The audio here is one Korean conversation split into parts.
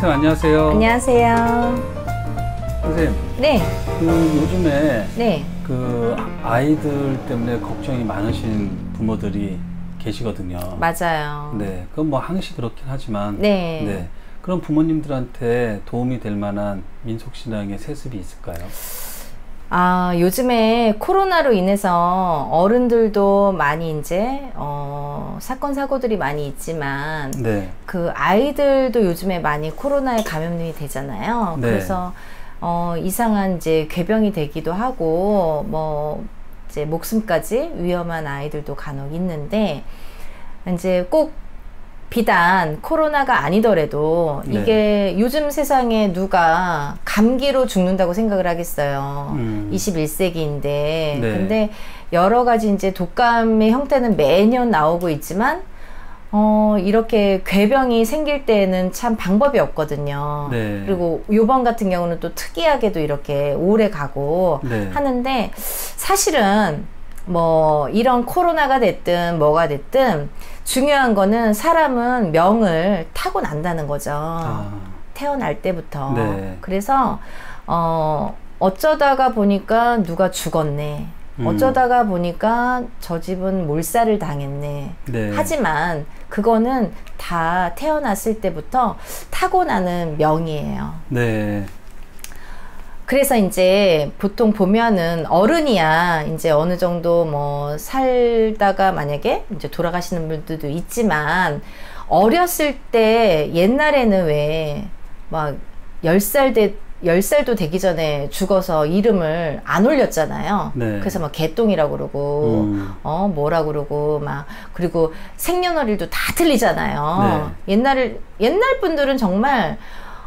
선생님 안녕하세요. 안녕하세요. 선생님. 네. 요즘에 네. 아이들 때문에 걱정이 많으신 부모들이 계시거든요. 맞아요. 네. 그건 뭐 항시 그렇긴 하지만. 네. 네. 그런 부모님들한테 도움이 될 만한 민속신앙의 세습이 있을까요? 요즘에 코로나로 인해서 어른들도 많이 이제 사건 사고들이 많이 있지만 네. 그 아이들도 요즘에 많이 코로나에 감염이 되잖아요. 네. 그래서 이상한 이제 궤병이 되기도 하고 뭐 이제 목숨까지 위험한 아이들도 간혹 있는데, 이제 꼭 비단 코로나가 아니더라도 네. 이게 요즘 세상에 누가 감기로 죽는다고 생각을 하겠어요. 21세기인데. 네. 근데 여러 가지 이제 독감의 형태는 매년 나오고 있지만, 이렇게 궤병이 생길 때에는 참 방법이 없거든요. 네. 그리고 요번 같은 경우는 또 특이하게도 이렇게 오래 가고 네. 하는데, 사실은 뭐 이런 코로나가 됐든 뭐가 됐든 중요한 거는 사람은 명을 타고 난다는 거죠. 태어날 때부터. 네. 그래서 어쩌다가 보니까 누가 죽었네. 어쩌다가 보니까 저 집은 몰살을 당했네. 네. 하지만 그거는 다 태어났을 때부터 타고나는 명이에요. 네. 그래서 이제 보통 보면은 어른이야 이제 어느 정도 뭐 살다가 만약에 이제 돌아가시는 분들도 있지만, 어렸을 때 옛날에는 왜 막 10살도 되기 전에 죽어서 이름을 안 올렸잖아요. 네. 그래서 막 개똥이라고 그러고 뭐라 그러고 막, 그리고 생년월일도 다 틀리잖아요. 네. 옛날 분들은 정말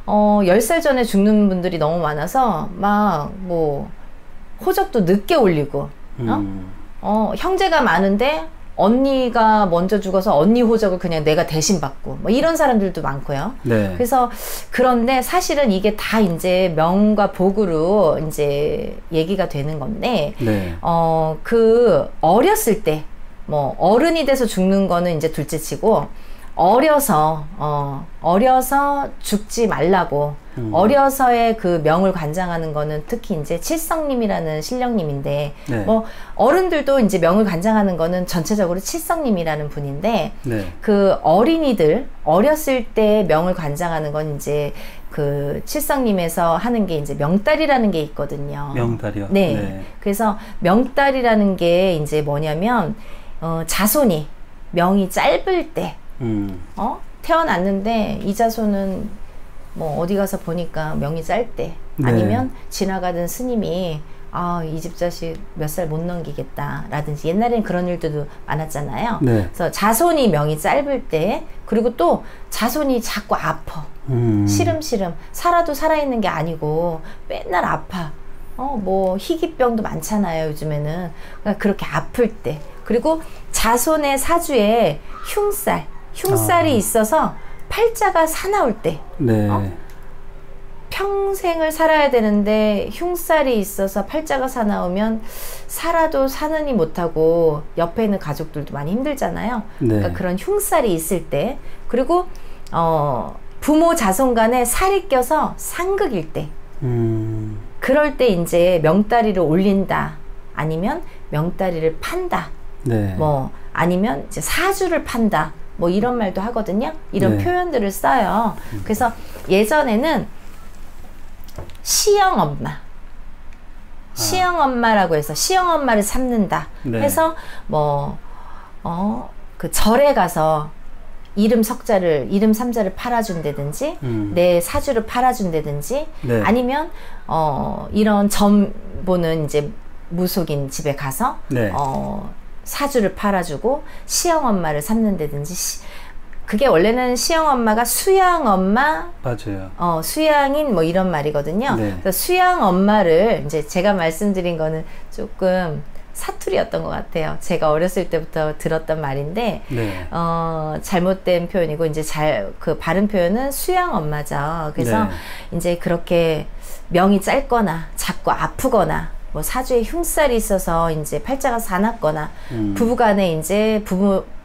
10살 전에 죽는 분들이 너무 많아서 막 뭐 호적도 늦게 올리고 형제가 많은데 언니가 먼저 죽어서 언니 호적을 그냥 내가 대신 받고 뭐 이런 사람들도 많고요. 네. 그래서 그런데 사실은 이게 다 이제 명과 복으로 이제 얘기가 되는 건데, 네. 그 어렸을 때 뭐 어른이 돼서 죽는 거는 이제 둘째 치고, 어려서 죽지 말라고 어려서의 그 명을 관장하는 거는 특히 이제 칠성님이라는 신령님인데, 네. 뭐 어른들도 이제 명을 관장하는 거는 전체적으로 칠성님이라는 분인데, 네. 그 어린이들 어렸을 때 명을 관장하는 건 이제 그 칠성님에서 하는 게 이제 명달이라는 게 있거든요. 명달이요? 네. 네. 그래서 명달이라는 게 이제 뭐냐면 자손이 명이 짧을 때 태어났는데 이 자손은 뭐 어디 가서 보니까 명이 짧대. 네. 아니면 지나가던 스님이 이 집 자식 몇 살 못 넘기겠다 라든지, 옛날엔 그런 일들도 많았잖아요. 네. 그래서 자손이 명이 짧을 때, 그리고 또 자손이 자꾸 아파. 시름시름 살아도 살아있는 게 아니고 맨날 아파. 뭐 희귀병도 많잖아요 요즘에는. 그러니까 그렇게 아플 때, 그리고 자손의 사주에 흉살이 있어서 팔자가 사나울 때, 네. 평생을 살아야 되는데 흉살이 있어서 팔자가 사나우면 살아도 사느니 못하고 옆에 있는 가족들도 많이 힘들잖아요. 네. 그러니까 그런 흉살이 있을 때, 그리고 부모 자손 간에 살이 껴서 상극일 때, 그럴 때 이제 명다리를 올린다, 아니면 명다리를 판다, 네. 뭐 아니면 이제 사주를 판다, 뭐 이런 말도 하거든요. 이런 네. 표현들을 써요. 그래서 예전에는 시형엄마라고 해서 시형엄마를 삼는다, 네. 해서 뭐 그 절에 가서 이름 삼자를 팔아준다든지, 내 사주를 팔아준다든지, 네. 아니면 이런 점 보는 이제 무속인 집에 가서 네. 사주를 팔아주고 시형엄마를 삼는다든지. 그게 원래는 시형엄마가 수양엄마, 맞아요. 수양인 뭐 이런 말이거든요. 네. 그래서 수양엄마를 이제 제가 말씀드린 거는 조금 사투리였던 것 같아요. 제가 어렸을 때부터 들었던 말인데, 네. 잘못된 표현이고, 이제 그 바른 표현은 수양엄마죠. 그래서 네. 이제 그렇게 명이 짧거나 자꾸 아프거나 뭐 사주에 흉살이 있어서 이제 팔자가 사납거나 부부간에 이제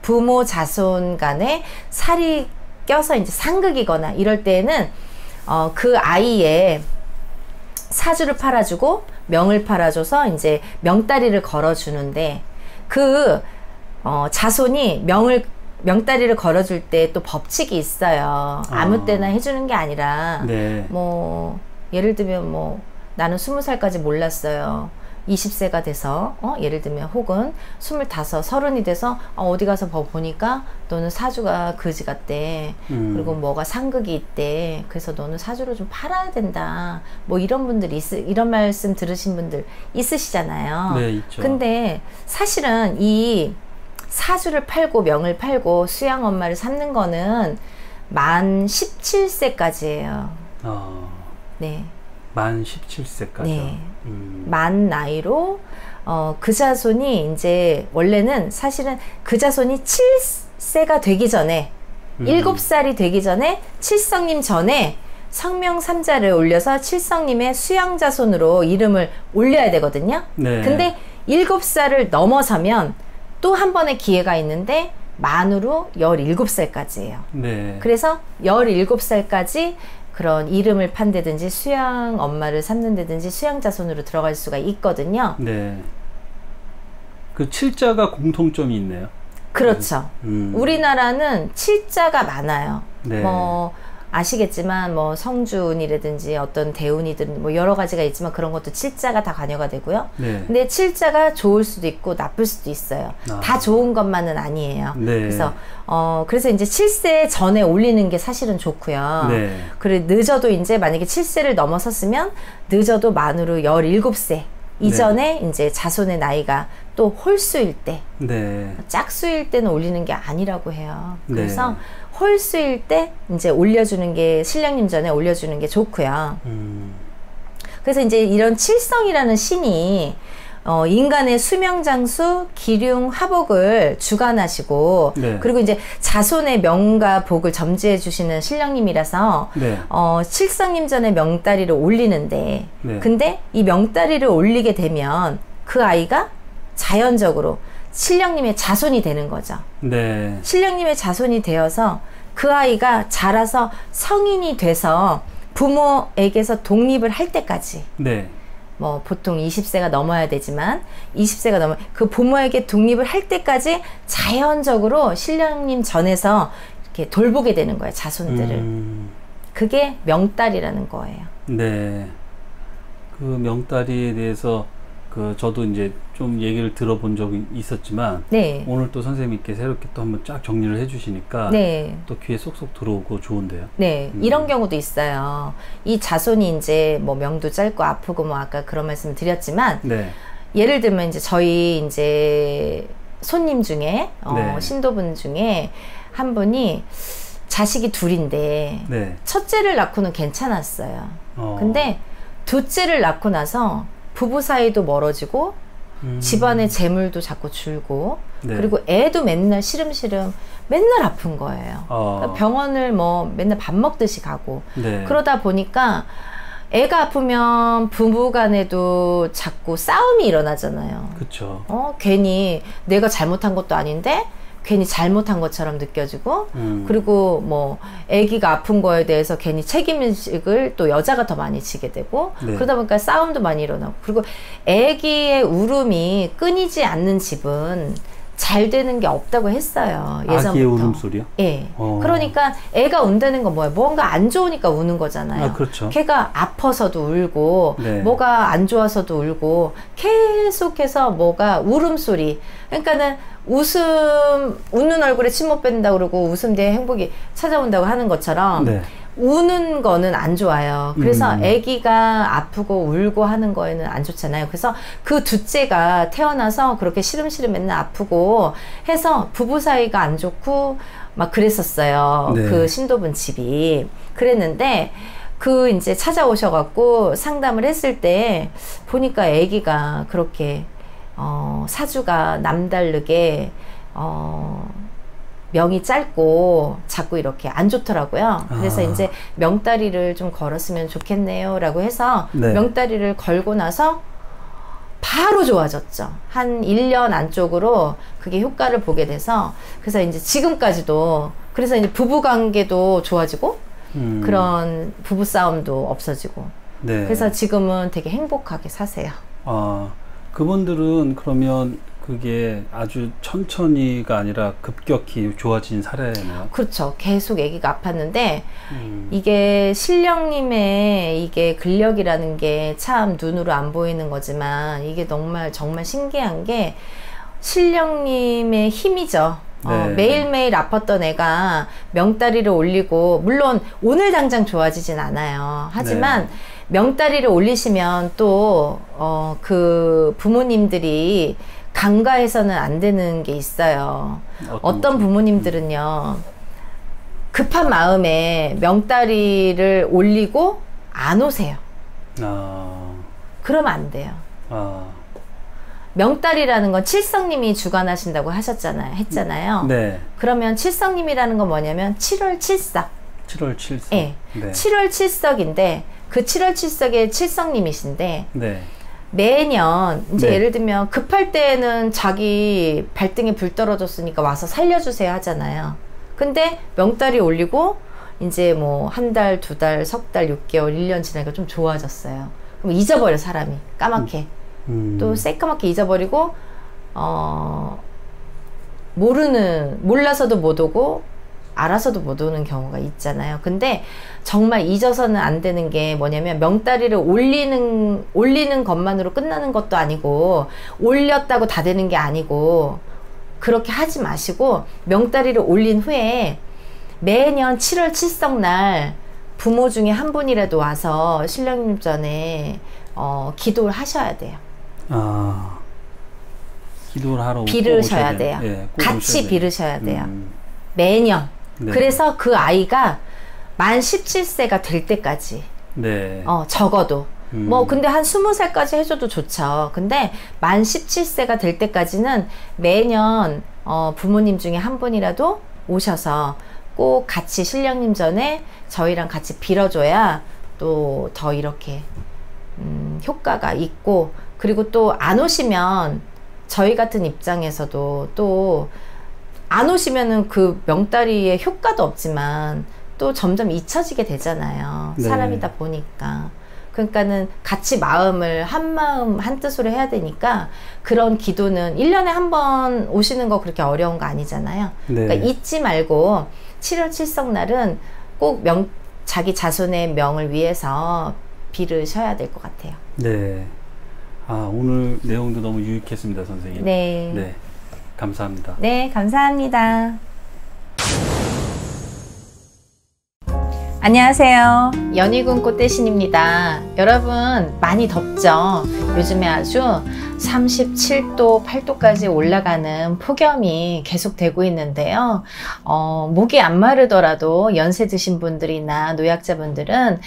부모 자손 간에 살이 껴서 이제 상극이거나 이럴 때에는 그 아이의 사주를 팔아주고 명을 팔아줘서 이제 명다리를 걸어주는데 그 자손이 명다리를 걸어줄 때 또 법칙이 있어요. 아무 때나 해주는 게 아니라 네. 뭐 예를 들면 뭐 나는 20살까지 몰랐어요. 20세가 돼서 예를 들면 혹은 25, 30이 돼서 어디 가서 보니까 너는 사주가 거지 같대. 그리고 뭐가 상극이 있대. 그래서 너는 사주를 좀 팔아야 된다. 뭐 이런 분들이 이런 말씀 들으신 분들 있으시잖아요. 네, 있죠. 근데 사실은 이 사주를 팔고 명을 팔고 수양 엄마를 삼는 거는 만 17세까지예요. 네. 만 17세까지. 네. 만 나이로 그 자손이 이제 원래는 사실은 그 자손이 7세가 되기 전에 7살이 되기 전에 칠성님 전에 성명 3자를 올려서 칠성님의 수양 자손으로 이름을 올려야 되거든요. 네. 근데 7살을 넘어서면 또 한 번의 기회가 있는데 만으로 17살까지예요. 네. 그래서 17살까지 그런 이름을 판다든지 수양 엄마를 삼는다든지 수양 자손으로 들어갈 수가 있거든요. 네. 그 칠자가 공통점이 있네요. 그렇죠. 우리나라는 칠자가 많아요. 네. 뭐 아시겠지만 뭐 성주운이라든지 어떤 대운이든 뭐 여러 가지가 있지만 그런 것도 칠자가 다 관여가 되고요. 네. 근데 칠자가 좋을 수도 있고 나쁠 수도 있어요. 다 좋은 것만은 아니에요. 네. 그래서 이제 7세 전에 올리는 게 사실은 좋고요. 네. 그리고 늦어도 이제 만약에 7세를 넘어섰으면 늦어도 만으로 17세 이전에 네. 이제 자손의 나이가 또 홀수일 때, 네. 짝수일 때는 올리는 게 아니라고 해요. 그래서 네. 홀수일 때 이제 올려주는 게 신령님 전에 올려주는 게 좋고요. 그래서 이제 이런 칠성이라는 신이 인간의 수명장수, 기륭, 화복을 주관하시고 네. 그리고 이제 자손의 명과 복을 점지해 주시는 신령님이라서 네. 칠성님 전에 명다리를 올리는데 네. 근데 이 명다리를 올리게 되면 그 아이가 자연적으로 신령님의 자손이 되는 거죠. 네. 신령님의 자손이 되어서 그 아이가 자라서 성인이 돼서 부모에게서 독립을 할 때까지 네. 뭐 보통 20세가 넘어야 되지만 20세가 넘어 그 부모에게 독립을 할 때까지 자연적으로 신령님 전에서 이렇게 돌보게 되는 거예요. 자손들을. 그게 명달이라는 거예요. 네. 그 명달이에 대해서 저도 이제 좀 얘기를 들어본 적이 있었지만 네. 오늘 또 선생님께 새롭게 또 한번 쫙 정리를 해주시니까 네. 또 귀에 쏙쏙 들어오고 좋은데요. 네, 이런 경우도 있어요. 이 자손이 이제 뭐 명도 짧고 아프고 뭐 아까 그런 말씀 드렸지만 네. 예를 들면 이제 저희 이제 손님 중에 네. 신도분 중에 한 분이 자식이 둘인데 네. 첫째를 낳고는 괜찮았어요. 근데 둘째를 낳고 나서 부부 사이도 멀어지고 집안의 재물도 자꾸 줄고 네. 그리고 애도 맨날 시름시름 맨날 아픈 거예요. 그러니까 병원을 뭐 맨날 밥 먹듯이 가고 네. 그러다 보니까 애가 아프면 부부 간에도 자꾸 싸움이 일어나잖아요. 그렇죠. 괜히 내가 잘못한 것도 아닌데 괜히 잘못한 것처럼 느껴지고 그리고 뭐 아기가 아픈 거에 대해서 괜히 책임의식을 또 여자가 더 많이 지게 되고 네. 그러다 보니까 싸움도 많이 일어나고 그리고 아기의 울음이 끊이지 않는 집은 잘 되는 게 없다고 했어요. 예전부터. 아기의 울음소리요? 예. 그러니까 애가 운다는 건 뭐예요? 뭔가 안 좋으니까 우는 거잖아요. 그렇죠. 걔가 아파서도 울고 네. 뭐가 안 좋아서도 울고 계속해서 뭐가 울음소리. 그러니까는 웃는 얼굴에 침 못 뺀다 그러고 웃음 뒤에 행복이 찾아온다고 하는 것처럼 네. 우는 거는 안 좋아요. 그래서 아기가 아프고 울고 하는 거에는 안 좋잖아요. 그래서 그 둘째가 태어나서 그렇게 시름시름 맨날 아프고 해서 부부 사이가 안 좋고 막 그랬었어요. 네. 그 신도분 집이. 그랬는데 그 이제 찾아오셔갖고 상담을 했을 때 보니까 아기가 그렇게 사주가 남다르게 명이 짧고 자꾸 이렇게 안 좋더라고요. 그래서 이제 명다리를 좀 걸었으면 좋겠네요 라고 해서 네. 명다리를 걸고 나서 바로 좋아졌죠. 한 1년 안쪽으로 그게 효과를 보게 돼서 그래서 이제 지금까지도 그래서 이제 부부 관계도 좋아지고 그런 부부싸움도 없어지고. 네. 그래서 지금은 되게 행복하게 사세요. 아, 그분들은 그러면 그게 아주 천천히가 아니라 급격히 좋아진 사례네요. 그렇죠. 계속 아기가 아팠는데 이게 신령님의 이게 근력이라는 게 참 눈으로 안 보이는 거지만 이게 정말 신기한 게 신령님의 힘이죠. 네. 매일매일 아팠던 애가 명다리를 올리고 물론 오늘 당장 좋아지진 않아요. 하지만 네. 명다리를 올리시면 또 그 부모님들이 간과해서는 안 되는 게 있어요. 어떤 부모님들은요, 급한 마음에 명다리를 올리고 안 오세요. 그러면 안 돼요. 명다리라는 건 칠성님이 주관하신다고 했잖아요. 네. 그러면 칠성님이라는 건 뭐냐면 7월 7석. 7월 7석. 네. 네. 7월 7석인데 그 7월 7석의 칠성님이신데 네. 매년 이제 네. 예를 들면 급할 때는 자기 발등에 불 떨어졌으니까 와서 살려주세요 하잖아요. 근데 명다리 올리고 이제 뭐 한 달, 두 달, 석 달, 6개월, 1년 지나니까 좀 좋아졌어요. 그럼 잊어버려 사람이 까맣게. 또 새까맣게 잊어버리고 몰라서도 못 오고 알아서도 못 오는 경우가 있잖아요. 근데 정말 잊어서는 안 되는 게 뭐냐면 명다리를 올리는 것만으로 끝나는 것도 아니고 올렸다고 다 되는 게 아니고 그렇게 하지 마시고 명다리를 올린 후에 매년 7월 7석 날 부모 중에 한 분이라도 와서 신령님 전에 기도를 하셔야 돼요. 기도를 하러 빌으셔야 돼요. 네, 같이 빌으셔야 돼요. 매년. 네. 그래서 그 아이가 만 17세가 될 때까지. 네. 적어도. 뭐 근데 한 20살까지 해줘도 좋죠. 근데 만 17세가 될 때까지는 매년 부모님 중에 한 분이라도 오셔서 꼭 같이 신령님 전에 저희랑 같이 빌어줘야 또 더 이렇게 효과가 있고, 그리고 또 안 오시면 저희 같은 입장에서도 또 안 오시면은 그 명다리의 효과도 없지만 또 점점 잊혀지게 되잖아요. 네. 사람이다 보니까. 그러니까는 같이 마음을 한 마음 한 뜻으로 해야 되니까 그런 기도는 1년에 한 번 오시는 거 그렇게 어려운 거 아니잖아요. 네. 그러니까 잊지 말고 7월 7석 날은 꼭 자기 자손의 명을 위해서 빌으셔야 될 것 같아요. 네. 오늘 내용도 너무 유익했습니다, 선생님. 네. 네. 감사합니다. 네, 감사합니다. 안녕하세요. 연희군 꽃대신입니다. 여러분 많이 덥죠? 요즘에 아주 37도, 8도까지 올라가는 폭염이 계속되고 있는데요. 목이 안 마르더라도 연세 드신 분들이나 노약자분들은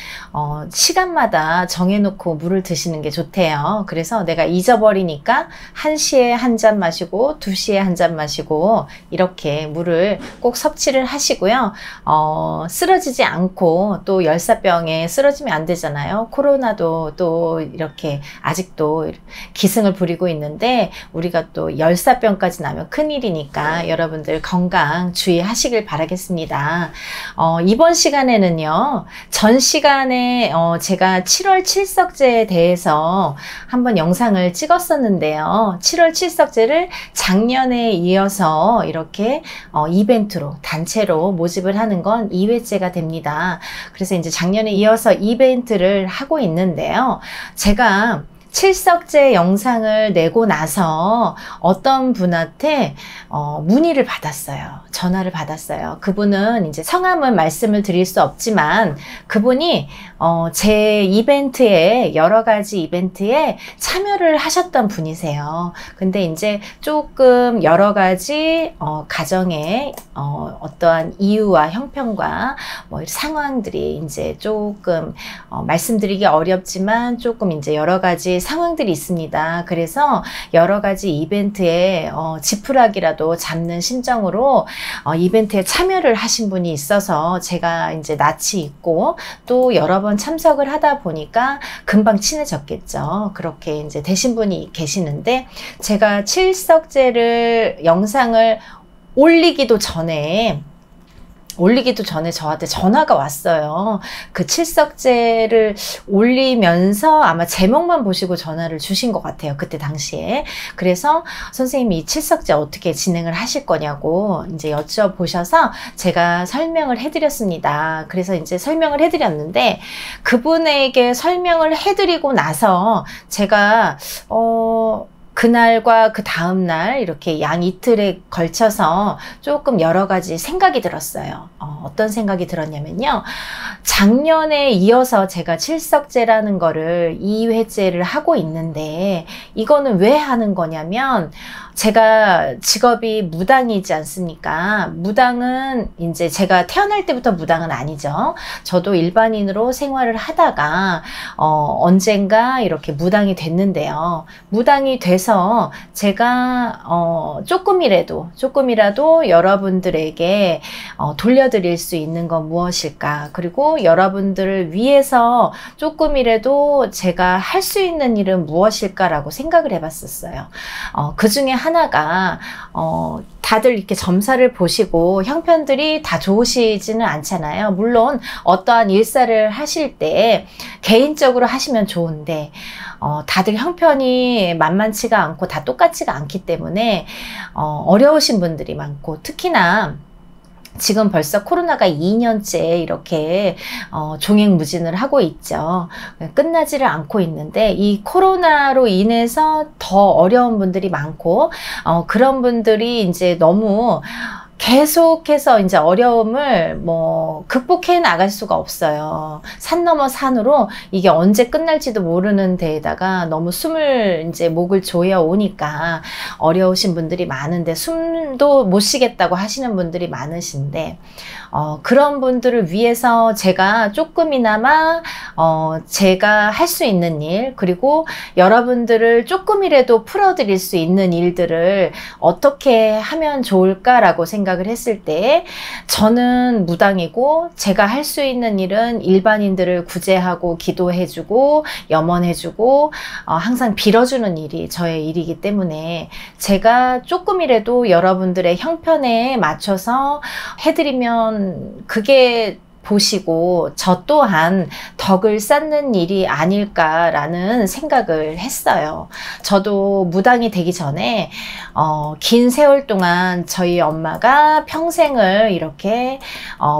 시간마다 정해놓고 물을 드시는 게 좋대요. 그래서 내가 잊어버리니까 1시에 한 잔 마시고 2시에 한 잔 마시고 이렇게 물을 꼭 섭취를 하시고요. 쓰러지지 않고 또 열사병에 쓰러지면 안 되잖아요. 코로나도 또 이렇게 아직도 기승을 부리고 있는데 우리가 또 열사병까지 나면 큰일이니까 여러분들 건강 주의하시길 바라겠습니다. 이번 시간에는요, 전 시간에 제가 7월 7석제에 대해서 한번 영상을 찍었었는데요. 7월 7석제를 작년에 이어서 이렇게 이벤트로 단체로 모집을 하는 건 2회째가 됩니다. 그래서 이제 작년에 이어서 이벤트를 하고 있는데요. 제가 7석제 영상을 내고 나서 어떤 분한테 문의를 받았어요. 전화를 받았어요. 그분은 이제 성함은 말씀을 드릴 수 없지만 그분이 제 이벤트에 여러 가지 이벤트에 참여를 하셨던 분이세요. 근데 이제 조금 여러 가지 가정의 어떠한 이유와 형편과 뭐 상황들이 이제 조금 말씀드리기 어렵지만 조금 이제 여러 가지 상황들이 있습니다. 그래서 여러 가지 이벤트에 지푸라기라도 잡는 심정으로 이벤트에 참여를 하신 분이 있어서 제가 이제 낯이 있고 또 여러 번 참석을 하다 보니까 금방 친해졌겠죠. 그렇게 이제 되신 분이 계시는데 제가 7석제를 영상을 올리기도 전에 올리기도 전에 저한테 전화가 왔어요. 그 칠석제를 올리면서 아마 제목만 보시고 전화를 주신 것 같아요. 그때 당시에. 그래서 선생님이 이 칠석제 어떻게 진행을 하실 거냐고 이제 여쭤보셔서 제가 설명을 해드렸습니다. 그래서 이제 설명을 해드렸는데 그분에게 설명을 해드리고 나서 제가 그날과 그 다음날 이렇게 양 이틀에 걸쳐서 조금 여러 가지 생각이 들었어요. 어떤 생각이 들었냐면요. 작년에 이어서 제가 칠석제라는 거를 2회째를 하고 있는데 이거는 왜 하는 거냐면 제가 직업이 무당이지 않습니까? 무당은 이제 제가 태어날 때부터 무당은 아니죠. 저도 일반인으로 생활을 하다가 언젠가 이렇게 무당이 됐는데요. 무당이 돼서 제가 조금이라도 여러분들에게 돌려드릴 수 있는 건 무엇일까? 그리고 여러분들을 위해서 조금이라도 제가 할 수 있는 일은 무엇일까라고 생각을 해봤었어요. 그 중에 하나가 다들 이렇게 점사를 보시고 형편들이 다 좋으시지는 않잖아요. 물론 어떠한 일사를 하실 때 개인적으로 하시면 좋은데 다들 형편이 만만치가 않고 다 똑같지가 않기 때문에 어려우신 분들이 많고 특히나 지금 벌써 코로나가 2년째 이렇게 종횡무진을 하고 있죠. 끝나지를 않고 있는데 이 코로나로 인해서 더 어려운 분들이 많고 그런 분들이 이제 너무 계속해서 이제 어려움을 극복해 나갈 수가 없어요. 산 넘어 산으로 이게 언제 끝날지도 모르는 데에다가 너무 숨을 이제 목을 조여 오니까 어려우신 분들이 많은데 숨도 못 쉬겠다고 하시는 분들이 많으신데 그런 분들을 위해서 제가 조금이나마 제가 할 수 있는 일 그리고 여러분들을 조금이라도 풀어드릴 수 있는 일들을 어떻게 하면 좋을까라고 생각을 했을 때 저는 무당이고 제가 할 수 있는 일은 일반인들을 구제하고 기도해주고 염원해주고 항상 빌어주는 일이 저의 일이기 때문에 제가 조금이라도 여러분들의 형편에 맞춰서 해드리면 그게 보시고 저 또한 덕을 쌓는 일이 아닐까라는 생각을 했어요. 저도 무당이 되기 전에 긴 세월 동안 저희 엄마가 평생을 이렇게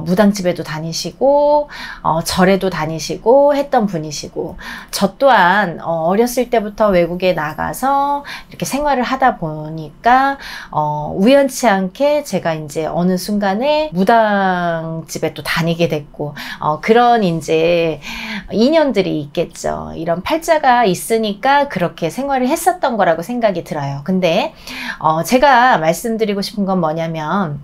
무당집에도 다니시고 절에도 다니시고 했던 분이시고 저 또한 어렸을 때부터 외국에 나가서 이렇게 생활을 하다 보니까 우연치 않게 제가 이제 어느 순간에 무당집에 또 다니게 됐고 그런 이제 인연들이 있겠죠. 이런 팔자가 있으니까 그렇게 생활을 했었던 거라고 생각이 들어요. 근데 제가 말씀드리고 싶은 건 뭐냐면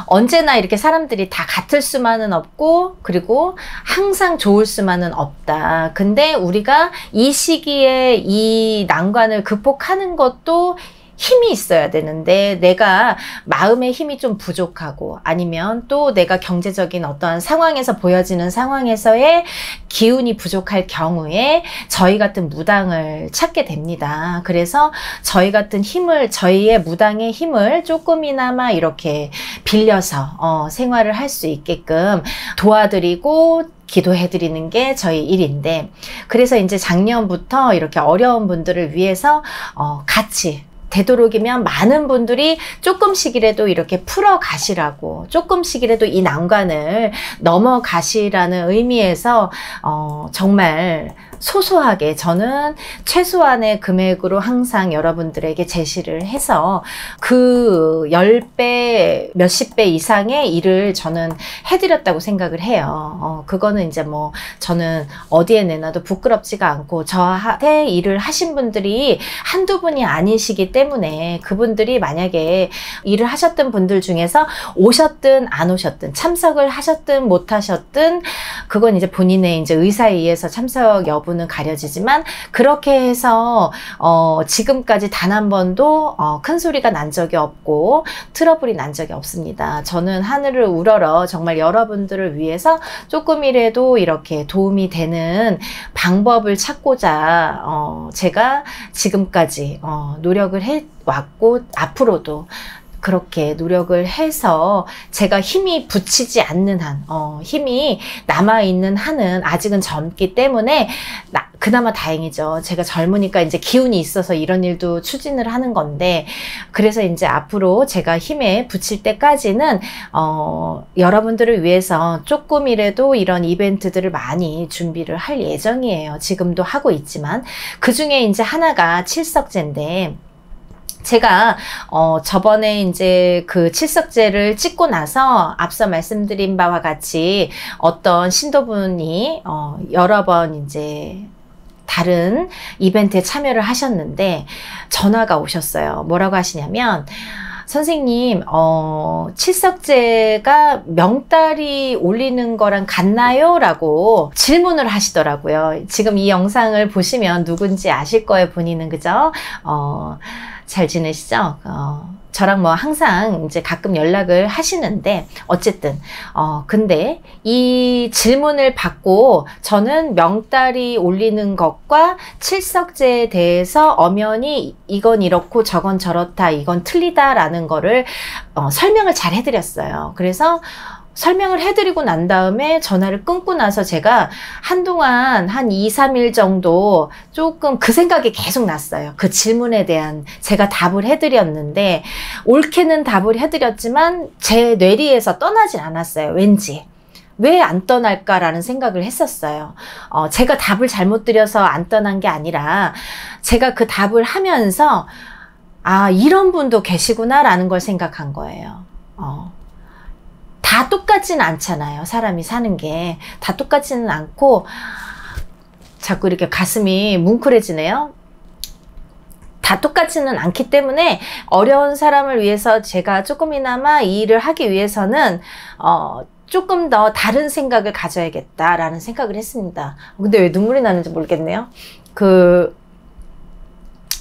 언제나 이렇게 사람들이 다 같을 수만은 없고 그리고 항상 좋을 수만은 없다. 근데 우리가 이 시기에 이 난관을 극복하는 것도 힘이 있어야 되는데 내가 마음의 힘이 좀 부족하고 아니면 또 내가 경제적인 어떠한 상황에서 보여지는 상황에서의 기운이 부족할 경우에 저희 같은 무당을 찾게 됩니다. 그래서 저희 같은 힘을 저희의 무당의 힘을 조금이나마 이렇게 빌려서 생활을 할 수 있게끔 도와드리고 기도해드리는 게 저희 일인데 그래서 이제 작년부터 이렇게 어려운 분들을 위해서 같이 되도록이면 많은 분들이 조금씩이라도 이렇게 풀어 가시라고 조금씩이라도 이 난관을 넘어가시라는 의미에서 정말 소소하게 저는 최소한의 금액으로 항상 여러분들에게 제시를 해서 그 10배, 몇십 배 이상의 일을 저는 해드렸다고 생각을 해요. 그거는 이제 저는 어디에 내놔도 부끄럽지가 않고 저한테 일을 하신 분들이 한두 분이 아니시기 때문에 그분들이 만약에 일을 하셨던 분들 중에서 오셨든 안 오셨든 참석을 하셨든 못 하셨든 그건 이제 본인의 이제 의사에 의해서 참석 여부는 가려지지만 그렇게 해서 지금까지 단 한 번도 큰 소리가 난 적이 없고 트러블이 난 적이 없습니다. 저는 하늘을 우러러 정말 여러분들을 위해서 조금이라도 이렇게 도움이 되는 방법을 찾고자 제가 지금까지 노력을 해왔고 앞으로도 그렇게 노력을 해서 제가 힘이 붙이지 않는 한, 힘이 남아있는 한은 아직은 젊기 때문에 그나마 다행이죠. 제가 젊으니까 이제 기운이 있어서 이런 일도 추진을 하는 건데, 그래서 이제 앞으로 제가 힘에 붙일 때까지는 여러분들을 위해서 조금이라도 이런 이벤트들을 많이 준비를 할 예정이에요. 지금도 하고 있지만 그 중에 이제 하나가 칠석제인데, 제가 저번에 이제 그 칠석제를 찍고 나서 앞서 말씀드린 바와 같이 어떤 신도분이 여러 번 이제 다른 이벤트에 참여를 하셨는데 전화가 오셨어요. 뭐라고 하시냐면, 선생님, 칠석제가 명다리 올리는 거랑 같나요? 라고 질문을 하시더라고요. 지금 이 영상을 보시면 누군지 아실 거예요, 본인은. 그죠? 잘 지내시죠? 저랑 뭐 항상 이제 가끔 연락을 하시는데, 어쨌든 근데 이 질문을 받고 저는 명다리 올리는 것과 칠석제에 대해서 엄연히 이건 이렇고 저건 저렇다, 이건 틀리다라는 거를 설명을 잘 해드렸어요. 그래서 설명을 해드리고 난 다음에 전화를 끊고 나서 제가 한동안 한 2, 3일 정도 조금 그 생각이 계속 났어요. 그 질문에 대한 제가 답을 해드렸는데, 옳게는 답을 해드렸지만 제 뇌리에서 떠나진 않았어요. 왠지. 왜 안 떠날까라는 생각을 했었어요. 제가 답을 잘못 드려서 안 떠난 게 아니라 제가 그 답을 하면서 아, 이런 분도 계시구나라는 걸 생각한 거예요. 다 똑같지는 않잖아요. 사람이 사는 게 다 똑같지는 않고, 자꾸 이렇게 가슴이 뭉클해지네요. 다 똑같지는 않기 때문에 어려운 사람을 위해서 제가 조금이나마 이 일을 하기 위해서는 조금 더 다른 생각을 가져야겠다라는 생각을 했습니다. 근데 왜 눈물이 나는지 모르겠네요.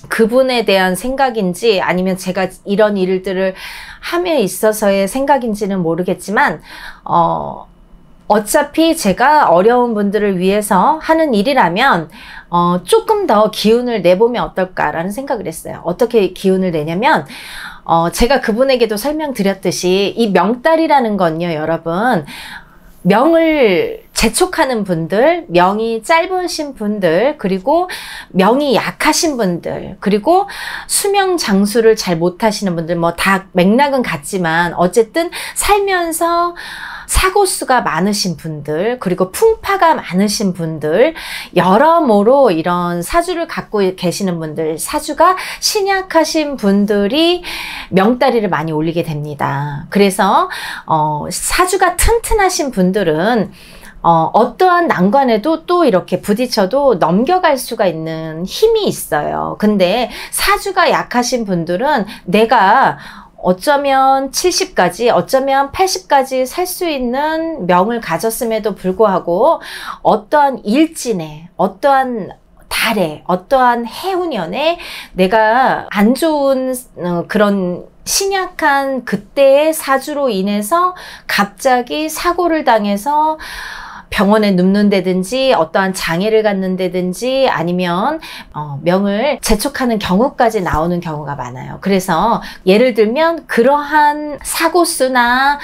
그분에 대한 생각인지 아니면 제가 이런 일들을 함에 있어서의 생각인지는 모르겠지만 어차피 제가 어려운 분들을 위해서 하는 일이라면 조금 더 기운을 내보면 어떨까라는 생각을 했어요. 어떻게 기운을 내냐면 제가 그분에게도 설명드렸듯이 이 명달이라는 건요, 여러분, 명을 재촉하는 분들, 명이 짧으신 분들, 그리고 명이 약하신 분들, 그리고 수명 장수를 잘 못하시는 분들, 뭐 다 맥락은 같지만 어쨌든 살면서 사고수가 많으신 분들, 그리고 풍파가 많으신 분들, 여러모로 이런 사주를 갖고 계시는 분들, 사주가 신약하신 분들이 명다리를 많이 올리게 됩니다. 그래서 사주가 튼튼하신 분들은 어떠한 난관에도 또 이렇게 부딪혀도 넘겨갈 수가 있는 힘이 있어요. 근데 사주가 약하신 분들은 내가 어쩌면 70까지, 어쩌면 80까지 살 수 있는 명을 가졌음에도 불구하고 어떠한 일진에, 어떠한 달에, 어떠한 해운년에 내가 안 좋은 그런 신약한 그때의 사주로 인해서 갑자기 사고를 당해서 병원에 눕는다든지 어떠한 장애를 갖는다든지 아니면 명을 재촉하는 경우까지 나오는 경우가 많아요. 그래서 예를 들면 그러한 사고수나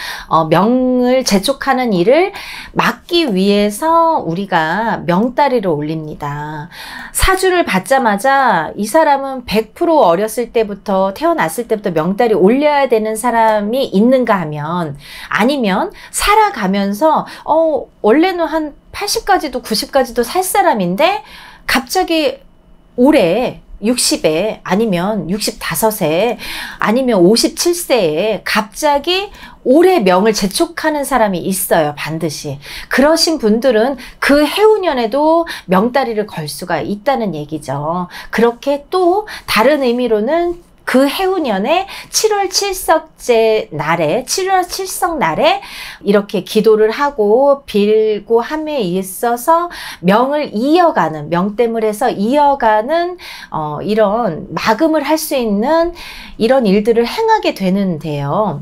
명을 재촉하는 일을 막기 위해서 우리가 명다리를 올립니다. 사주를 받자마자 이 사람은 100% 어렸을 때부터, 태어났을 때부터 명다리 올려야 되는 사람이 있는가 하면, 아니면 살아가면서 원래는 한 80까지도 90까지도 살 사람인데 갑자기 올해 60에 아니면 65세 아니면 57세에 갑자기 올해 명을 재촉하는 사람이 있어요. 반드시. 그러신 분들은 그 해운년에도 명다리를 걸 수가 있다는 얘기죠. 그렇게 또 다른 의미로는 그 해운년에 7월 칠석제 날에, 7월 칠석 날에 이렇게 기도를 하고 빌고 함에 있어서 명을 이어가는, 명땜을 해서 이어가는 이런 마금을 할 수 있는 이런 일들을 행하게 되는데요.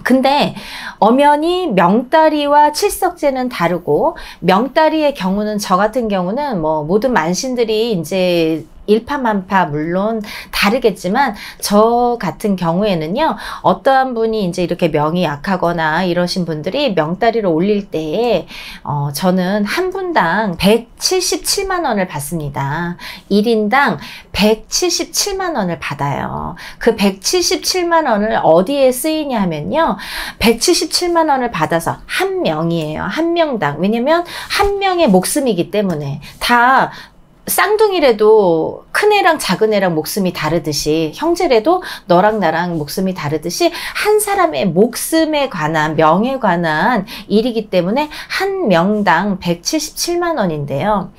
근데 엄연히 명다리와 칠석제는 다르고, 명다리의 경우는, 저 같은 경우는 뭐 모든 만신들이 이제 일파만파 물론 다르겠지만 저 같은 경우에는요, 어떠한 분이 이제 이렇게 명이 약하거나 이러신 분들이 명다리를 올릴 때 저는 한 분당 177만 원을 받습니다. 1인당 177만 원을 받아요. 그 177만 원을 어디에 쓰이냐 하면요, 177만 원을 받아서 한 명이에요. 한 명당. 왜냐면 한 명의 목숨이기 때문에. 다 쌍둥이라도 큰애랑 작은애랑 목숨이 다르듯이, 형제라도 너랑 나랑 목숨이 다르듯이 한 사람의 목숨에 관한, 명에 관한 일이기 때문에 한 명당 177만 원인데요.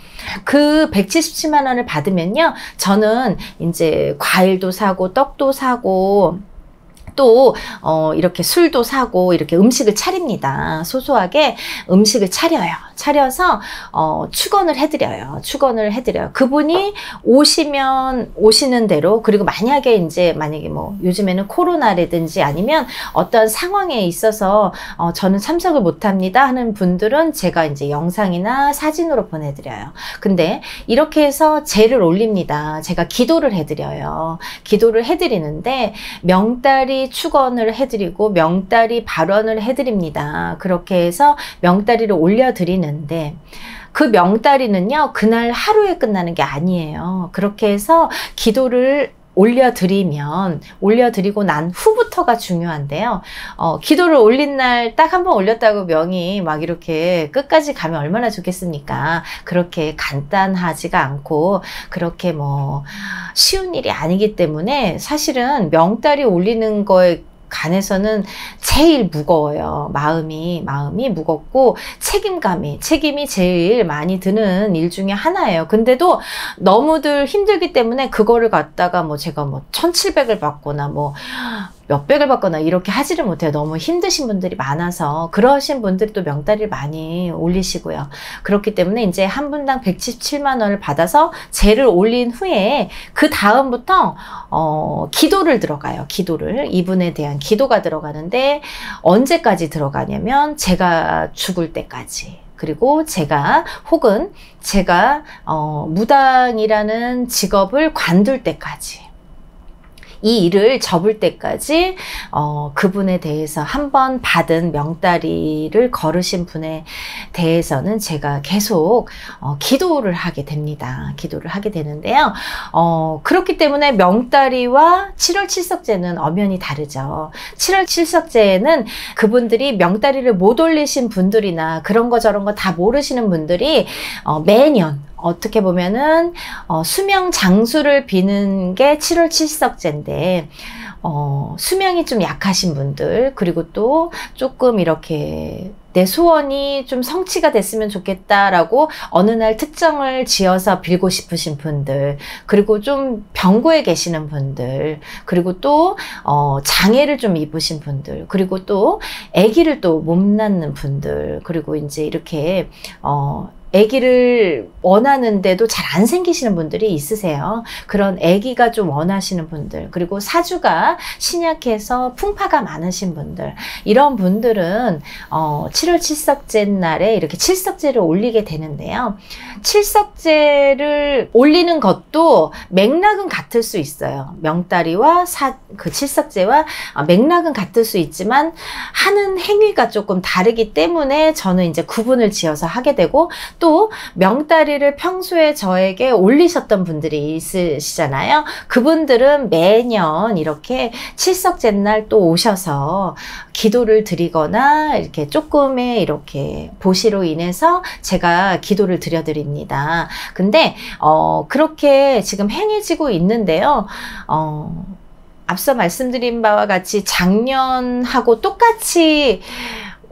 그 177만 원을 받으면요, 저는 이제 과일도 사고 떡도 사고 또 이렇게 술도 사고 이렇게 음식을 차립니다. 소소하게 음식을 차려서 축원을 해드려요. 그분이 오시는 대로, 그리고 만약에 뭐 요즘에는 코로나라든지 아니면 어떤 상황에 있어서 저는 참석을 못합니다 하는 분들은 제가 이제 영상이나 사진으로 보내드려요. 근데 이렇게 해서 제를 올립니다. 제가 기도를 해드려요. 기도를 해드리는데 명다리 축원을 해드리고 명다리 발언을 해드립니다. 그렇게 해서 명다리를 올려드리는데, 그 명다리는요, 그날 하루에 끝나는 게 아니에요. 그렇게 해서 기도를 올려드리고 난 후부터가 중요한데요. 기도를 올린 날 딱 한 번 올렸다고 명이 막 이렇게 끝까지 가면 얼마나 좋겠습니까? 그렇게 간단하지가 않고 그렇게 뭐 쉬운 일이 아니기 때문에 사실은 명다리 올리는 거에 간에서는 제일 무거워요. 마음이 무겁고 책임이 제일 많이 드는 일 중에 하나예요. 근데도 너무들 힘들기 때문에 그거를 갖다가 뭐 제가 뭐 1,700을 받거나 뭐 몇백을 받거나 이렇게 하지를 못해요. 너무 힘드신 분들이 많아서. 그러신 분들이 또 명다리를 많이 올리시고요. 그렇기 때문에 이제 한 분당 177만 원을 받아서 제를 올린 후에 그 다음부터 기도를 들어가요. 이분에 대한 기도가 들어가는데, 언제까지 들어가냐면 제가 죽을 때까지, 그리고 제가 무당이라는 직업을 관둘 때까지, 이 일을 접을 때까지 그분에 대해서 한번 받은 명다리를 걸으신 분에 대해서는 제가 계속 기도를 하게 됩니다. 기도를 하게 되는데요. 그렇기 때문에 명다리와 7월 칠석제는 엄연히 다르죠. 7월 칠석제에는 그분들이 명다리를 못 올리신 분들이나 그런 거 저런 거 다 모르시는 분들이 매년 어떻게 보면은 수명 장수를 비는 게 7월 칠석제인데, 수명이 좀 약하신 분들, 그리고 또 조금 이렇게 내 소원이 좀 성취가 됐으면 좋겠다라고 어느 날 특정을 지어서 빌고 싶으신 분들, 그리고 좀 병고에 계시는 분들, 그리고 또 장애를 좀 입으신 분들, 그리고 또 아기를 또 못 낳는 분들, 그리고 이제 이렇게 아기를 원하는데도 잘 안 생기시는 분들이 있으세요. 그런 아기가 좀 원하시는 분들, 그리고 사주가 신약해서 풍파가 많으신 분들, 이런 분들은 7월 칠석제 날에 이렇게 칠석제를 올리게 되는데요. 칠석제를 올리는 것도 맥락은 같을 수 있어요. 명다리와 그 칠석제와 맥락은 같을 수 있지만 하는 행위가 조금 다르기 때문에 저는 이제 구분을 지어서 하게 되고, 또 명다리를 평소에 저에게 올리셨던 분들이 있으시잖아요. 그분들은 매년 이렇게 칠석제날 또 오셔서 기도를 드리거나 이렇게 조금의 이렇게 보시로 인해서 제가 기도를 드려드립니다. 근데 그렇게 지금 행해지고 있는데요. 앞서 말씀드린 바와 같이 작년하고 똑같이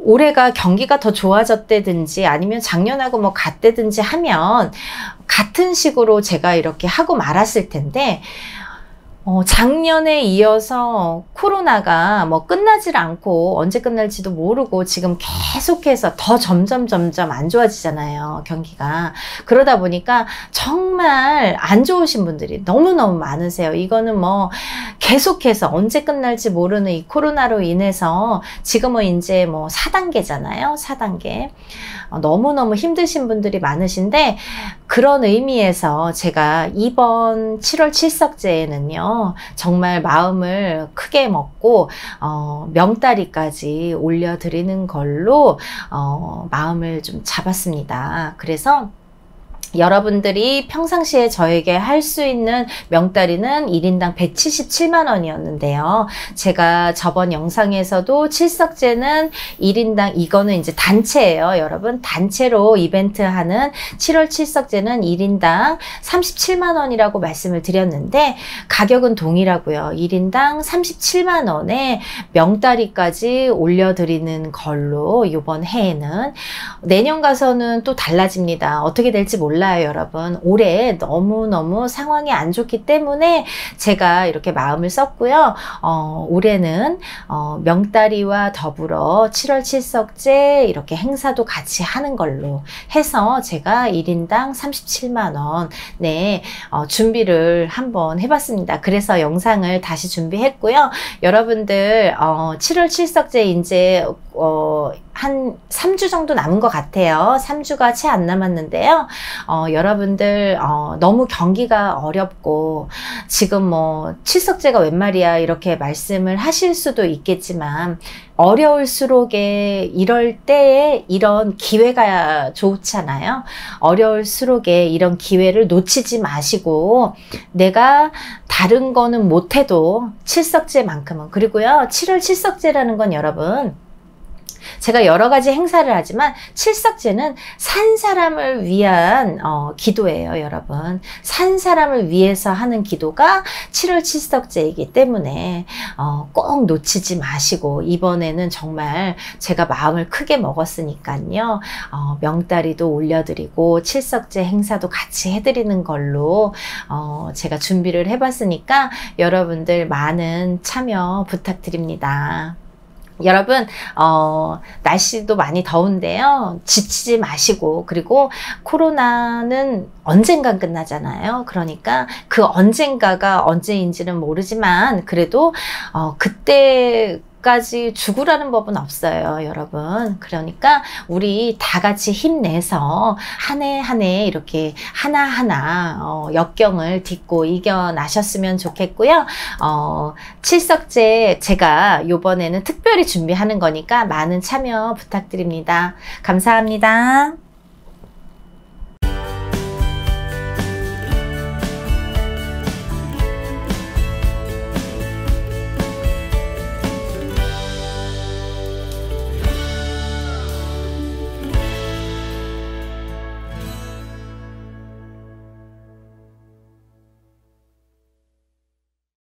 올해가 경기가 더 좋아졌다든지 아니면 작년하고 뭐 같다든지 하면 같은 식으로 제가 이렇게 하고 말았을 텐데, 작년에 이어서 코로나가 뭐 끝나질 않고 언제 끝날지도 모르고 지금 계속해서 더 점점 안 좋아지잖아요, 경기가. 그러다 보니까 정말 안 좋으신 분들이 너무너무 많으세요. 이거는 뭐 계속해서 언제 끝날지 모르는 이 코로나로 인해서 지금은 이제 뭐 4단계잖아요. 4단계. 너무너무 힘드신 분들이 많으신데, 그런 의미에서 제가 이번 7월 칠석제에는요, 정말 마음을 크게 먹고 명다리까지 올려드리는 걸로 마음을 좀 잡았습니다. 그래서 여러분들이 평상시에 저에게 할 수 있는 명다리는 1인당 177만 원이었는데요. 제가 저번 영상에서도 칠석제는 1인당, 이거는 이제 단체예요. 여러분, 단체로 이벤트 하는 7월 칠석제는 1인당 37만 원이라고 말씀을 드렸는데, 가격은 동일하고요. 1인당 37만 원에 명다리까지 올려드리는 걸로 이번 해에는, 내년 가서는 또 달라집니다. 어떻게 될지 몰라요. 여러분, 올해 너무너무 상황이 안 좋기 때문에 제가 이렇게 마음을 썼고요. 올해는 명다리와 더불어 7월 칠석제 이렇게 행사도 같이 하는 걸로 해서 제가 1인당 37만 원에 준비를 한번 해봤습니다. 그래서 영상을 다시 준비했고요. 여러분들 7월 칠석제 이제 한 3주 정도 남은 것 같아요. 3주가 채 안 남았는데요. 여러분들 너무 경기가 어렵고 지금 뭐 칠석제가 웬 말이야 이렇게 말씀을 하실 수도 있겠지만, 어려울수록에 이럴 때에 이런 기회가 좋잖아요. 어려울수록에 이런 기회를 놓치지 마시고, 내가 다른 거는 못해도 칠석제만큼은, 그리고요 7월 칠석제라는 건 여러분, 제가 여러 가지 행사를 하지만 칠석제는 산 사람을 위한 기도예요, 여러분. 산 사람을 위해서 하는 기도가 7월 칠석제이기 때문에 꼭 놓치지 마시고, 이번에는 정말 제가 마음을 크게 먹었으니까요. 명다리도 올려드리고 칠석제 행사도 같이 해드리는 걸로 제가 준비를 해봤으니까 여러분들 많은 참여 부탁드립니다. 여러분, 날씨도 많이 더운데요. 지치지 마시고, 그리고 코로나는 언젠간 끝나잖아요. 그러니까 그 언젠가가 언제인지는 모르지만, 그래도 그때까지 죽으라는 법은 없어요, 여러분. 그러니까 우리 다 같이 힘내서 한 해 한 해 이렇게 하나하나 역경을 딛고 이겨나셨으면 좋겠고요. 칠석제 제가 요번에는 특별히 준비하는 거니까 많은 참여 부탁드립니다. 감사합니다.